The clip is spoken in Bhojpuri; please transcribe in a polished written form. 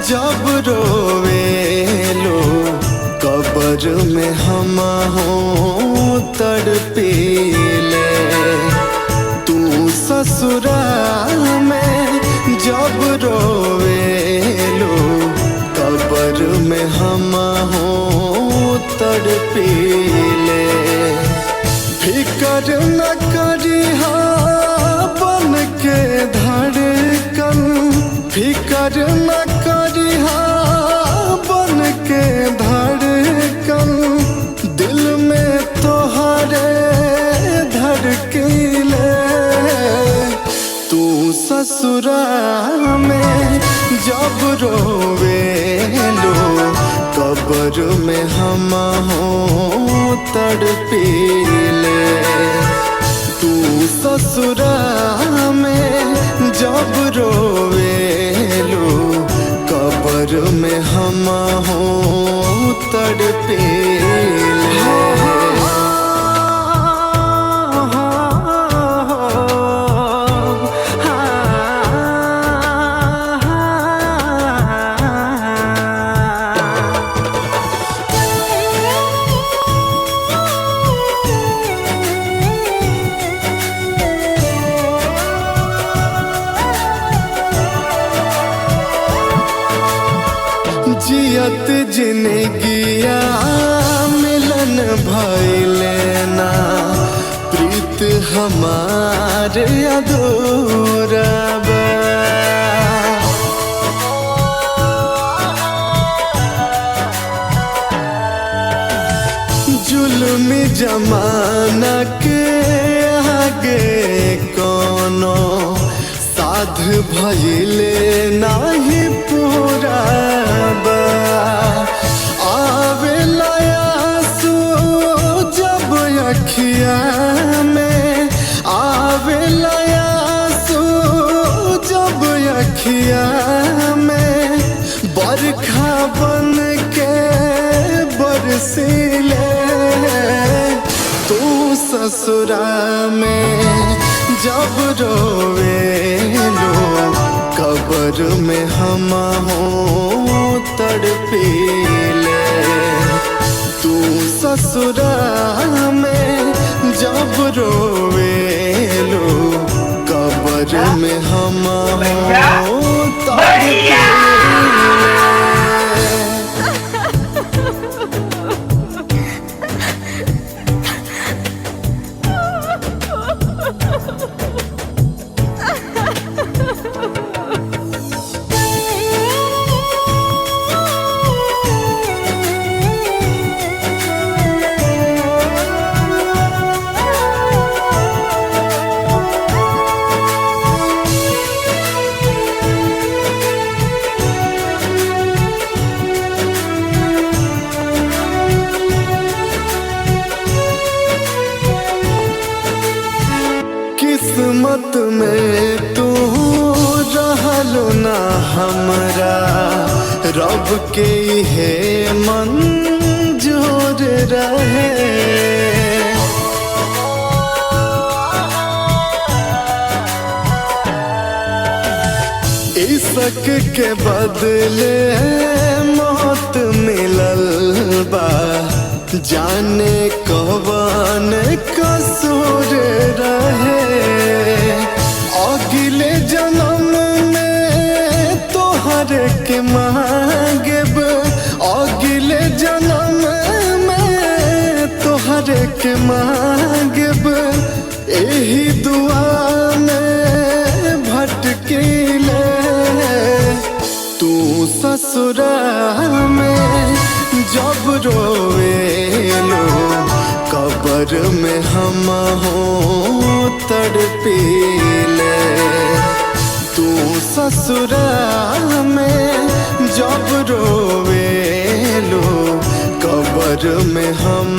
जब रोवेलो कब्र में हम हो तड़पीले। तू ससुराल में जब रोवेलो कब्र में हम हो तड़पीले। फिकर न करिहा बन के धड़कन, फिकर न करिहा बन के धड़कन, दिल में तोहरे धड़कीले। तू ससुराल में जब रोवेलो कब्र में हम हो तड़पीले। तू ससुराल में जब रोवेलो कब्र में हम हो तड़पीले। जियत जिंदगिया मिलन भइले ना, प्रीत हमारे अधूरा बा। जुल्मी जमाना के आगे कोनो साध भइले नाही पूरा बा। आवेला आंसू जब अखिया में, आवेला आंसू जब अखिया में, बरखा बन के बरसीले। तू ससुराल में जब रोवेलो कब्र में हम हो तड़पीले। तू ससुराल में जब रोवेलो कब्र में हम हो तड़पीले। किस्मत में तू रहलो ना हमरा, रब के है मंजूर रहे। इश्क के बदले मौत मिलल बा, जाने कौन कसूर रहे। अगले जन्म में तोहरे के मांगब, अगले जन्म में तोहरे के मांगब, यही दुआ में भटकीले। तू ससुराल में जब रोवेलो कब्र में हम हो तड़पीले। तू ससुराल में जब रोवेलो कब्र में हम